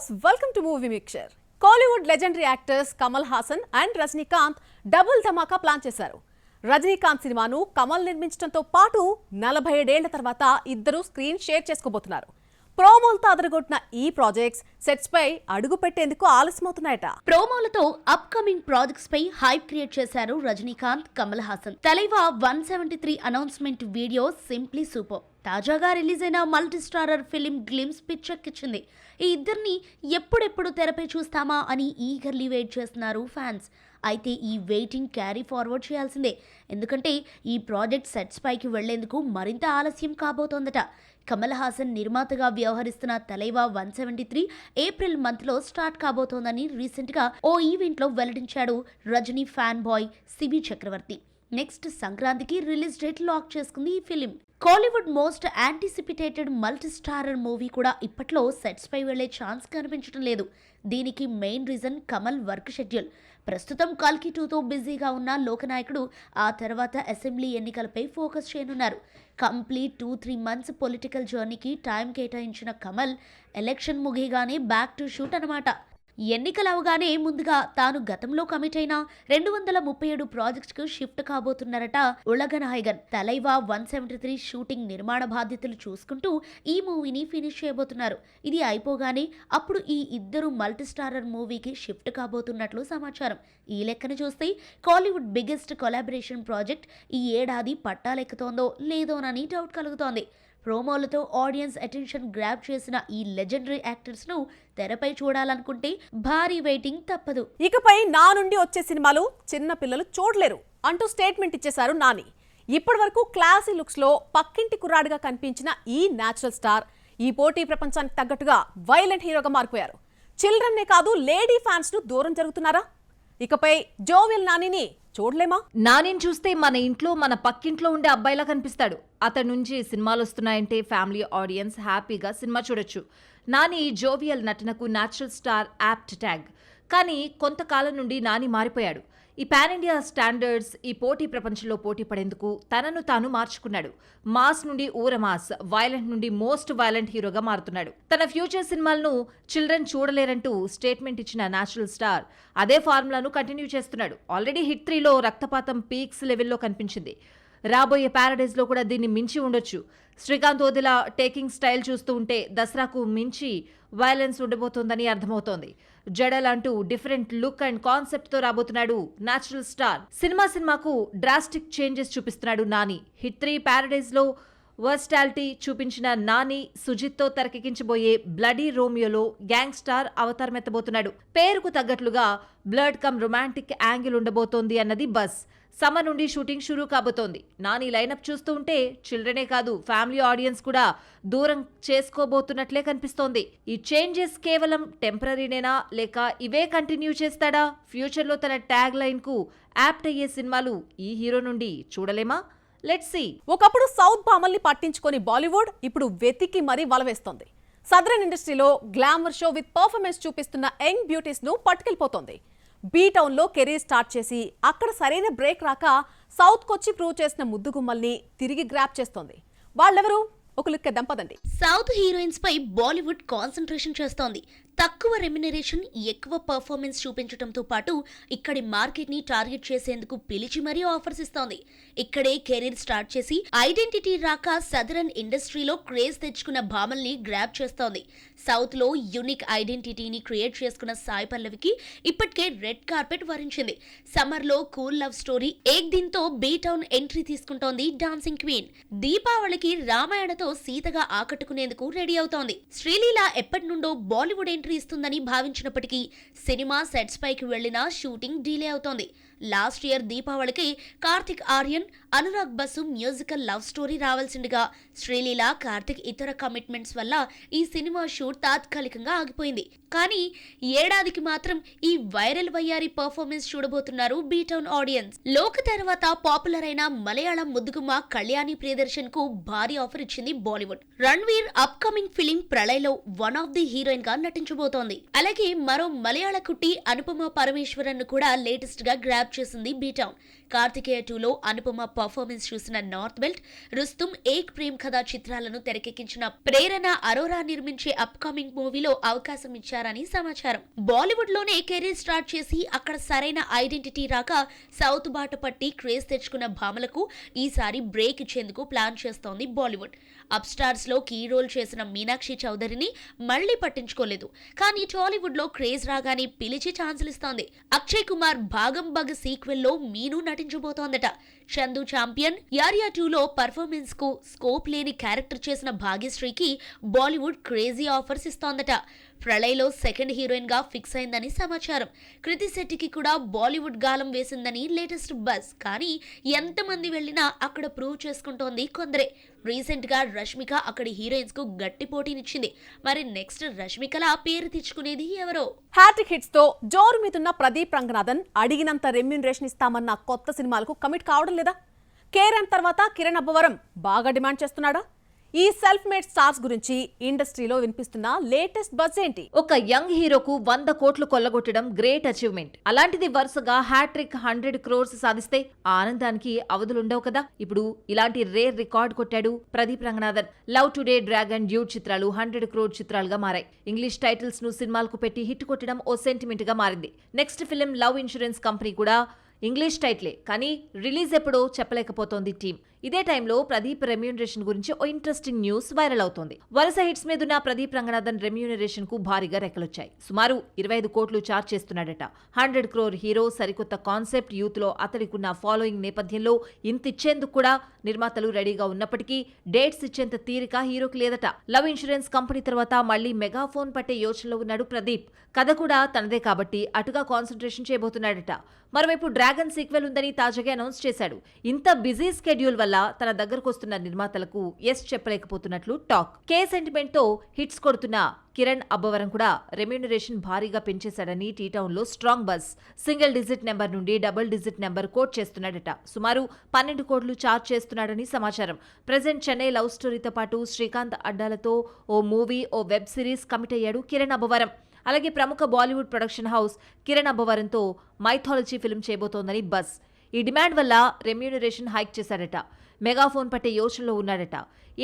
Viewers, welcome to movie mixture. Kollywood legendary actors Kamal Haasan and Rajinikanth double Dhamaka plan చేశారు. రజనీకాంత్ సినిమాను కమల్ నిర్మించడంతో పాటు 47 ఏళ్ల తర్వాత ఇద్దరు స్క్రీన్ షేర్ చేసుకోబోతున్నారు. ప్రోమోలతో అదరగొట్టిన ఈ ప్రాజెక్ట్స్ సెట్స్ పై అడుగు పెట్టేందుకు ఆలస్యమవుతున్నాయట. ప్రోమోలతో అప్ కమింగ్ ప్రాజెక్ట్స్ పై హైప్ క్రియేట్ చేశారు రజనీకాంత్, కమల్ హాసన్. తలైవా 173 అనౌన్స్మెంట్ వీడియో సింప్లీ సూపర్. తాజాగా రిలీజ్ అయిన మల్టీ స్టారర్ ఫిలిం గ్లిమ్స్ పిచ్చెక్కించింది. ఈ ఇద్దరిని ఎప్పుడెప్పుడు తెరపై చూస్తామా అని ఈగర్లీ వెయిట్ చేస్తున్నారు ఫ్యాన్స్. అయితే ఈ వెయిటింగ్ క్యారీ ఫార్వర్డ్ చేయాల్సిందే, ఎందుకంటే ఈ ప్రాజెక్ట్ సెట్స్ పైకి వెళ్లేందుకు మరింత ఆలస్యం కాబోతోందట. కమల్ హాసన్ నిర్మాతగా వ్యవహరిస్తున్న తలైవా 173 ఏప్రిల్ మంత్లో స్టార్ట్ కాబోతోందని రీసెంట్గా ఓ ఈవెంట్లో వెల్లడించాడు రజనీ ఫ్యాన్ బాయ్ సిబి చక్రవర్తి. నెక్స్ట్ సంక్రాంతికి రిలీజ్ డేట్ లాక్ చేసుకుంది ఈ film. Kollywood most anticipated multi starrer movie కూడా ఇప్పట్లో సెట్స్ పై వెళ్లే ఛాన్స్ కనిపించడం లేదు. దీనికి main reason Kamal work schedule. ప్రస్తుతం కల్కి 2తో బిజీగా ఉన్న లోకనాయకుడు ఆ తర్వాత అసెంబ్లీ ఎన్నికలపై ఫోకస్ చేయనున్నారు. కంప్లీట్ 2-3 మంత్స్ పొలిటికల్ జర్నీకి టైం కేటాయించిన కమల్ ఎలక్షన్ ముగియగానే బ్యాక్ టు షూట్ అన్నమాట. ఎన్నికలవగానే ముందుగా తాను గతంలో కమిట్ అయిన 237 ప్రాజెక్ట్స్ కు షిఫ్ట్ కాబోతున్నారట ఉలగనాయగన్. తలైవా 173 షూటింగ్ నిర్మాణ బాధ్యతలు చూసుకుంటూ ఈ మూవీని ఫినిష్ చేయబోతున్నారు. ఇది అయిపోగానే అప్పుడు ఈ ఇద్దరు మల్టీస్టారర్ మూవీకి షిఫ్ట్ కాబోతున్నట్లు సమాచారం. ఈ లెక్కన చూస్తే కోలీవుడ్ బిగ్గెస్ట్ కొలాబరేషన్ ప్రాజెక్ట్ ఈ ఏడాది పట్టాలెక్కుతోందో లేదోనని డౌట్ కలుగుతోంది. ప్రోమోలతో ఆడియన్స్ అటెన్షన్ గ్రాబ్ చేసిన ఈ లెజెండరీ యాక్టర్స్ ను తెరపై చూడాలనుకుంటే భారీ వెయిటింగ్ తప్పదు. ఇకపై నా నుండి వచ్చే సినిమాలు చిన్న పిల్లలు చూడలేరు అంటూ స్టేట్మెంట్ ఇచ్చేశారు నాని. ఇప్పటి వరకు క్లాసీ లుక్స్ లో పక్కింటి కుర్రాడిగా కనిపించిన ఈ నేచురల్ స్టార్ ఈ పోటీ ప్రపంచానికి తగ్గట్టుగా వైలెంట్ హీరోగా మారిపోయారు. చిల్డ్రన్నే కాదు, లేడీ ఫ్యాన్స్ ను దూరం జరుగుతున్నారా? ఇకపై జోవియల్ నానిని చూడలేమా? నానిని చూస్తే మన ఇంట్లో మన పక్కింట్లో ఉండే అబ్బాయిలా కనిపిస్తాడు. అతడి నుంచి సినిమాలు వస్తున్నాయంటే ఫ్యామిలీ ఆడియన్స్ హ్యాపీగా సినిమా చూడొచ్చు. నాని జోవియల్ నటనకు న్యాచురల్ స్టార్ యాప్ట్ ట్యాగ్. కానీ కొంతకాలం నుండి నాని మారిపోయాడు. ఈ పాన్ ఇండియా స్టాండర్డ్స్ ఈ పోటీ ప్రపంచంలో పోటీ పడేందుకు తనను తాను మార్చుకున్నాడు. మాస్ నుండి ఊర మాస్, వైలెంట్ నుండి మోస్ట్ వైలెంట్ హీరోగా మారుతున్నాడు. తన ఫ్యూచర్ సినిమాలను చిల్డ్రన్ చూడలేరంటూ స్టేట్మెంట్ ఇచ్చిన నేచురల్ స్టార్ అదే ఫార్ములాను కంటిన్యూ చేస్తున్నాడు. ఆల్రెడీ హిట్ 3లో రక్తపాతం పీక్స్ లెవెల్లో కనిపించింది. రాబోయే ప్యారడైజ్ లో కూడా దీన్ని మించి ఉండొచ్చు. శ్రీకాంత్ ఓదెలా టేకింగ్ స్టైల్ చూస్తూ ఉంటే దసరాకు మించి వైలెన్స్ ఉండబోతోందని అర్థమవుతోంది. జడల్ అంటూ డిఫరెంట్ లుక్ అండ్ కాన్సెప్ట్ తో రాబోతున్నాడు నేచురల్ స్టార్. సినిమాకు డ్రాస్టిక్ చేంజెస్ చూపిస్తున్నాడు నాని. హిట్ 3 ప్యారడైజ్ లో వర్స్టాలిటీ చూపించిన నాని సుజిత్ తో తెరకెక్కించబోయే బ్లడీ రోమియోలో గ్యాంగ్ స్టార్ అవతారం ఎత్తబోతున్నాడు. పేరుకు తగ్గట్లుగా బ్లడ్ కమ్ రొమాంటిక్ యాంగిల్ ఉండబోతోంది అన్నది బస్. సమ్మర్ నుండి షూటింగ్ షురూ కాబోతోంది. నాని లైనప్ చూస్తూ ఉంటే చిల్డ్రనే కాదు, ఫ్యామిలీ ఆడియన్స్ కూడా దూరం చేసుకోబోతున్నట్లే కనిపిస్తోంది. ఈ చేంజెస్ కేవలం టెంపరీనేనా, లేక ఇవే కంటిన్యూ చేస్తాడా? ఫ్యూచర్లో తన ట్యాగ్ లైన్ కు యాప్ట్ అయ్యే సినిమాలు ఈ హీరో నుండి చూడలేమా? Let's see. ఒకప్పుడు సౌత్ భామల్ని పట్టించుకొని బాలీవుడ్ ఇప్పుడు వెతికి మరీ వలవేస్తోంది. సదరన్ ఇండస్ట్రీలో గ్లామర్ షో విత్ పర్ఫార్మెన్స్ చూపిస్తున్న యంగ్ బ్యూటీస్ ను పట్టుకెళ్ళిపోతోంది. బీ టౌన్ లో కెరీర్ స్టార్ట్ చేసి అక్కడ సరైన బ్రేక్ రాక సౌత్ కొచ్చి ప్రూవ్ చేసిన ముద్దుగుమ్మల్ని తిరిగి గ్రాప్ చేస్తోంది. వాళ్ళెవరు? ఒక లుక్ ఇద్దాం పదండి. సౌత్ హీరోయిన్స్ పై బాలీవుడ్ కాన్సంట్రేషన్ చేస్తోంది. తక్కువ రెమ్యునరేషన్, ఎక్కువ పర్ఫార్మెన్స్ చూపించడంతో పాటు ఇక్కడి మార్కెట్ ని టార్గెట్ చేసేందుకు పిలిచి మరీ ఆఫర్స్ ఇస్తోంది. ఇక్కడే కెరీర్ స్టార్ట్ చేసి ఐడెంటిటీ రాక సదరన్ ఇండస్ట్రీలో క్రేజ్ తెచ్చుకున్న భామల్ని గ్రాప్ చేస్తోంది. సౌత్ లో యూనిక్ ఐడెంటిటీని క్రియేట్ చేసుకున్న సాయి పల్లవికి ఇప్పటికే రెడ్ కార్పెట్ వరించింది. సమ్మర్ లో కూల్ లవ్ స్టోరీ ఏక్ దిన్ తో బీ టౌన్ ఎంట్రీ తీసుకుంటోంది డాన్సింగ్ క్వీన్. దీపావళికి రామాయణతో సీతగా ఆకట్టుకునేందుకు రెడీ అవుతోంది. శ్రీలీల ఎప్పటి నుండో బాలీవుడ్ ఎంట్రీ ఇస్తుందని భావించినప్పటికీ సినిమా సెట్స్ పైకి వెళ్లినా షూటింగ్ డిలే అవుతోంది. లాస్ట్ ఇయర్ దీపావళికి Kartik Aryan, Anurag Basu musical love story రావాల్సిందిగా శ్రీలీల, కార్తిక్ ఇతర కమిట్మెంట్స్ వల్ల ఈ సినిమా షూట్ తాత్కాలికంగా ఆగిపోయింది. కానీ ఏడాదికి మాత్రం ఈ వైరల్ వయ్యారి పర్ఫార్మెన్స్ చూడబోతున్నారు బీటౌన్ ఆడియన్స్. లోక తర్వాత పాపులర్ అయిన మలయాళం ముద్దుగుమ్మ కళ్యాణి ప్రియదర్శన్ కు భారీ ఆఫర్ ఇచ్చింది చేస్తోంది బాలీవుడ్. రణ్వీర్ అప్కమింగ్ ఫిలిం ప్రళయ్లో వన్ ఆఫ్ ది హీరోయిన్ గా నటించబోతోంది. అలాగే మరో మలయాళ కుట్టి అనుపమ పరమేశ్వరన్ ను కూడా లేటెస్ట్ గా గ్రాబ్ చేసింది బీటౌన్. కార్తికేయ 2లో అనుపమ పర్ఫార్మెన్స్ చూసిన నార్త్ బెల్ట్, రుస్తుమ్, ఏక్ ప్రేమ్ కథ చిత్రాలను తెరకెక్కించిన ప్రేరణ అరోరా నిర్మించే అప్కమింగ్ మూవీలో అవకాశం ఇచ్చారని సమాచారం. బాలీవుడ్ లోనే కెరీర్ స్టార్ట్ చేసి అక్కడ సరైన ఐడెంటిటీ రాక సౌత్ బాట పట్టి క్రేజ్ తెచ్చుకున్న భామలకు ఈసారి బ్రేక్ ఇచ్చేందుకు ప్లాన్ చేస్తోంది బాలీవుడ్. అప్ స్టార్స్ లో కీ రోల్ చేసిన మీనాక్షి చౌదరిని మళ్లీ పట్టించుకోలేదు. కానీ టాలీవుడ్ లో క్రేజ్ రాగానే పిలిచి ఛాన్సులు ఇస్తోంది. అక్షయ్ కుమార్ భాగం బగ్ సీక్వెల్ లో మీను నటించబోతోందట. చందు ఛాంపియన్, యారియా 2లో పర్ఫార్మెన్స్ కు స్కోప్ లేని క్యారెక్టర్ చేసిన భాగ్యశ్రీకి బాలీవుడ్ క్రేజీ ఆఫర్స్ ఇస్తోందట. ప్రళయ్లో సెకండ్ హీరోయిన్ గా ఫిక్స్ అయిందని సమాచారం. కృతి శెట్టికి కూడా బాలీవుడ్ గాలం వేసిందని లేటెస్ట్ బజ్. కానీ ఎంతమంది వెళ్లినా అక్కడ ప్రూవ్ చేసుకుంటోంది కొందరే. రీసెంట్ గా రష్మిక అక్కడి హీరోయిన్స్ కు గట్టి పోటీనిచ్చింది. మరి నెక్స్ట్ రష్మికలా పేరు తెచ్చుకునేది ఎవరో? హ్యాట్రిక్ హిట్స్ తో జోరు మీదున్న ప్రదీప్ రంగనాథన్ అడిగినంత రెమ్యూనరేషన్ ఇస్తామన్న కొత్త సినిమాలకు కమిట్ కావడం లేదా? కేరామ్ తర్వాత కిరణ్ అబ్బవరం బాగా డిమాండ్ చేస్తున్నాడా? ఈ సెల్ఫ్ మేడ్ స్టార్స్ గురించి ఇండస్ట్రీలో వినిపిస్తున్న లేటెస్ట్ బజ్ ఏంటి? ఒక యంగ్ హీరోకు 100 కోట్లు కొల్లగొట్టడం గ్రేట్ అచీవ్మెంట్. అలాంటిది వరుసగా హ్యాట్రిక్ 100 crores సాధిస్తే ఆనందానికి అవధులుండవు కదా. ఇప్పుడు ఇలాంటి రేర్ రికార్డ్ కొట్టాడు Pradeep Ranganathan. Love today, dragon, dude చిత్రాలు 100 crore చిత్రాలుగా మారాయి. ఇంగ్లీష్ టైటిల్స్ ను సినిమాలకు పెట్టి హిట్ కొట్టడం ఓ సెంటిమెంట్ గా మారింది. Next film love insurance company కూడా ఇంగ్లీష్ టైటిలే, కానీ రిలీజ్ ఎప్పుడో చెప్పలేకపోతోంది టీం. ఇదే టైంలో ప్రదీప్ రెమ్యూనరేషన్ గురించి ఓ ఇంట్రెస్టింగ్ న్యూస్ వైరల్ అవుతోంది. వరుస హిట్స్ మీదున్న ప్రదీప్ రంగనాథన్ రెమ్యూనరేషన్ కు భారీగా రెక్కలొచ్చాయి. సుమారు 25 కోట్లు చార్జ్ చేస్తున్నాడట. 100 crore హీరో, సరికొత్త కాన్సెప్ట్, యూత్ లో అతడికున్న ఫాలోయింగ్ నేపథ్యంలో ఇంత ఇచ్చేందుకు కూడా నిర్మాతలు రెడీగా ఉన్నప్పటికీ డేట్స్ ఇచ్చేంత తీరిక హీరోకి లేదట. లవ్ ఇన్సూరెన్స్ కంపెనీ తర్వాత మళ్లీ మెగాఫోన్ పట్టే యోచనలో ఉన్నాడు ప్రదీప్. కథ కూడా తనదే కాబట్టి అటుగా కాన్సన్ట్రేషన్ చేయబోతున్నాడట. మరోవైపు డ్రాగన్ సీక్వెల్ ఉందని తాజాగా అనౌన్స్ చేశాడు. ఇంత బిజీ స్కెడ్యూల్ వల్ల తన దగ్గరకు వస్తున్న నిర్మాతలకు ఎస్ చెప్పలేకపోతున్నట్లు టాక్. కే సెంటిమెంట్ తో హిట్స్ కొడుతున్న కిరణ్ అబ్బవరం కూడా రెమ్యూనరేషన్ భారీగా పెంచేశాడని టీటౌన్ లో strong buzz. Single digit number నుండి డబుల్ డిజిట్ నెంబర్ కోట్ చేస్తున్నాడట. సుమారు 12 కోట్లు చార్జ్ చేస్తున్నాడని సమాచారం. ప్రెజెంట్ చెన్నై లవ్ స్టోరీతో పాటు శ్రీకాంత్ అడ్డాలతో ఓ మూవీ, ఓ వెబ్ సిరీస్ కమిట్ అయ్యాడు కిరణ్ అబ్బవరం. అలాగే ప్రముఖ బాలీవుడ్ ప్రొడక్షన్ హౌస్ కిరణ్ అబ్బవరంతో మైథాలజీ ఫిల్మ్ చేయబోతోందని బజ్. ఈ డిమాండ్ వల్ల రెమ్యూనరేషన్ హైక్ చేశాడట. మెగాఫోన్ పట్టే యోచనలో ఉన్నాడట.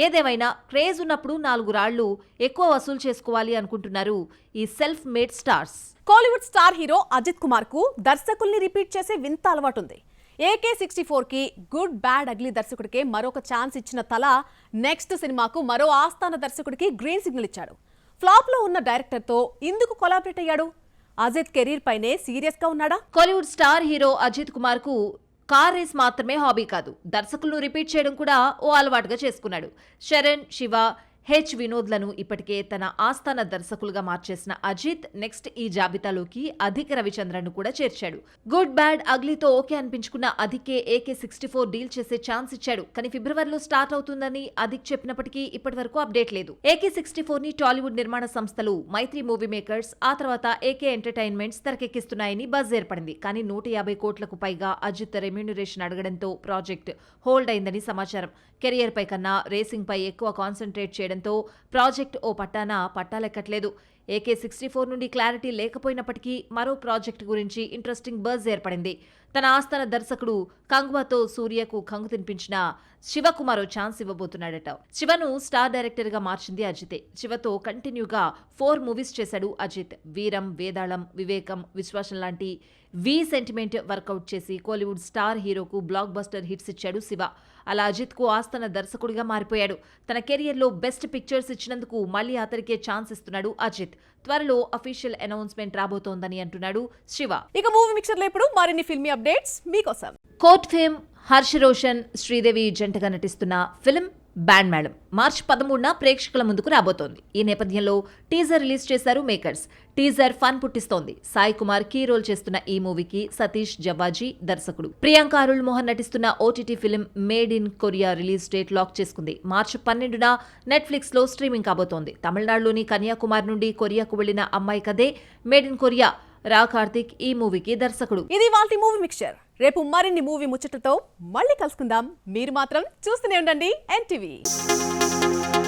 ఏదేమైనా క్రేజ్ ఉన్నప్పుడు 4 రాళ్లు ఎక్కువ వసూలు చేసుకోవాలి అనుకుంటున్నారు ఈ self made stars. Kollywood star hero Ajith Kumar కు దర్శకుల్ని రిపీట్ చేసే వింత అలవాటుంది. AK64 కి గుడ్ బ్యాడ్ అగ్లీ దర్శకుడికే మరొక ఛాన్స్ ఇచ్చిన తల నెక్స్ట్ సినిమాకు మరో ఆస్థాన దర్శకుడికి గ్రీన్ సిగ్నల్ ఇచ్చాడు. ఫ్లాప్ లో ఉన్న డైరెక్టర్ తో ఇందుకు కొలాబరేట్ అయ్యాడు. అజిత్ కెరీర్ పైనే సీరియస్ గా ఉన్నాడా? కోలీవుడ్ స్టార్ హీరో అజిత్ కుమార్ కు కార్ రేస్ మాత్రమే హాబీ కాదు, దర్శకులను రిపీట్ చేయడం కూడా ఓ అలవాటుగా చేసుకున్నాడు. శరణ్, శివ, హెచ్ వినోద్లను ఇప్పటికే తన ఆస్థాన దర్శకులుగా మార్చేసిన అజిత్ నెక్స్ట్ ఈ జాబితాలోకి అధిక్ రవిచంద్రన్ కూడా చేర్చాడు. గుడ్ బ్యాడ్ అగ్లీతో ఓకే అనిపించుకున్న అధికే AK64 డీల్ చేసే ఛాన్స్ ఇచ్చాడు. కానీ ఫిబ్రవరిలో స్టార్ట్ అవుతుందని అధిక్ చెప్పినప్పటికీ ఇప్పటి వరకు అప్డేట్ లేదు. AK64 ని టాలీవుడ్ నిర్మాణ సంస్థలు మైత్రి మూవీ మేకర్స్, ఆ తర్వాత AK ఎంటర్టైన్మెంట్స్ తెరకెక్కిస్తున్నాయని బజ్ ఏర్పడింది. కానీ 150 కోట్లకు పైగా అజిత్ రెమ్యూనరేషన్ అడగడంతో ప్రాజెక్ట్ హోల్డ్ అయిందని సమాచారం. కెరియర్ పై కన్నా రేసింగ్ పై ఎక్కువ కాన్సన్ట్రేట్ చేయడంతో ప్రాజెక్ట్ ఓ పట్టాలెక్కట్లేదు. AK64 నుండి క్లారిటీ లేకపోయినప్పటికీ మరో ప్రాజెక్ట్ గురించి ఇంట్రెస్టింగ్ బజ్ ఏర్పడింది. తన ఆస్థాన దర్శకుడు కంగువాతో సూర్యకు కంగు తినిపించిన శివకుమార్ ఛాన్స్ ఇవ్వబోతున్నాడట. శివను స్టార్ డైరెక్టర్ గా మార్చింది అజితే. శివతో కంటిన్యూగా 4 మూవీస్ చేశాడు అజిత్. వీరం, వేదాళం, వివేకం, విశ్వాసం లాంటి సెంటిమెంట్ వర్కౌట్ చేసి కోలీవుడ్ స్టార్ హీరోకు బ్లాక్ బస్టర్ హిట్స్ ఇచ్చాడు శివ. అలా అజిత్ కు ఆస్థాన దర్శకుడిగా మారిపోయాడు. తన కెరియర్ లో బెస్ట్ పిక్చర్స్ ఇచ్చినందుకు మళ్లీ అతనికే ఛాన్స్ ఇస్తున్నాడు అజిత్. త్వరలో అఫీషియల్ అనౌన్స్మెంట్ రాబోతోందని అంటున్నాడు శివ. ఇక మూవీ మిక్చర్ లో ఇప్పుడు మరిన్ని ఫిల్మీ అప్డేట్స్ మీకోసం. కోర్ట్ ఫేమ్ హర్ష్ రోషన్, శ్రీదేవి జంటగా నటిస్తున్న ఫిల్మ్ బ్యాండ్ మేళం మార్చి 13న ప్రేక్షకుల ముందుకు రాబోతోంది. ఈ నేపథ్యంలో టీజర్ రిలీజ్ చేశారు మేకర్స్. టీజర్ ఫన్ పుట్టిస్తోంది. సాయి కుమార్ కీ రోల్ చేస్తున్న ఈ మూవీకి సతీష్ జవ్వాజీ దర్శకుడు. ప్రియాంక అరుళ్ మోహన్ నటిస్తున్న OTT film made in Korea release date lock చేసుకుంది. మార్చి 12న నెట్ఫ్లిక్స్ లో స్ట్రీమింగ్ కాబోతోంది. తమిళనాడులోని కన్యాకుమారి నుండి కొరియాకు వెళ్లిన అమ్మాయి కథే మేడ్ ఇన్ కొరియా. రా కార్తిక్ ఈ మూవీకి దర్శకుడు. ఇది వాల్టి మూవీ మిక్చర్. రేపు మరిన్ని మూవీ ముచ్చటతో మళ్ళీ కలుసుకుందాం. మీరు మాత్రం చూస్తూనే ఉండండి NTV. చూద్దాం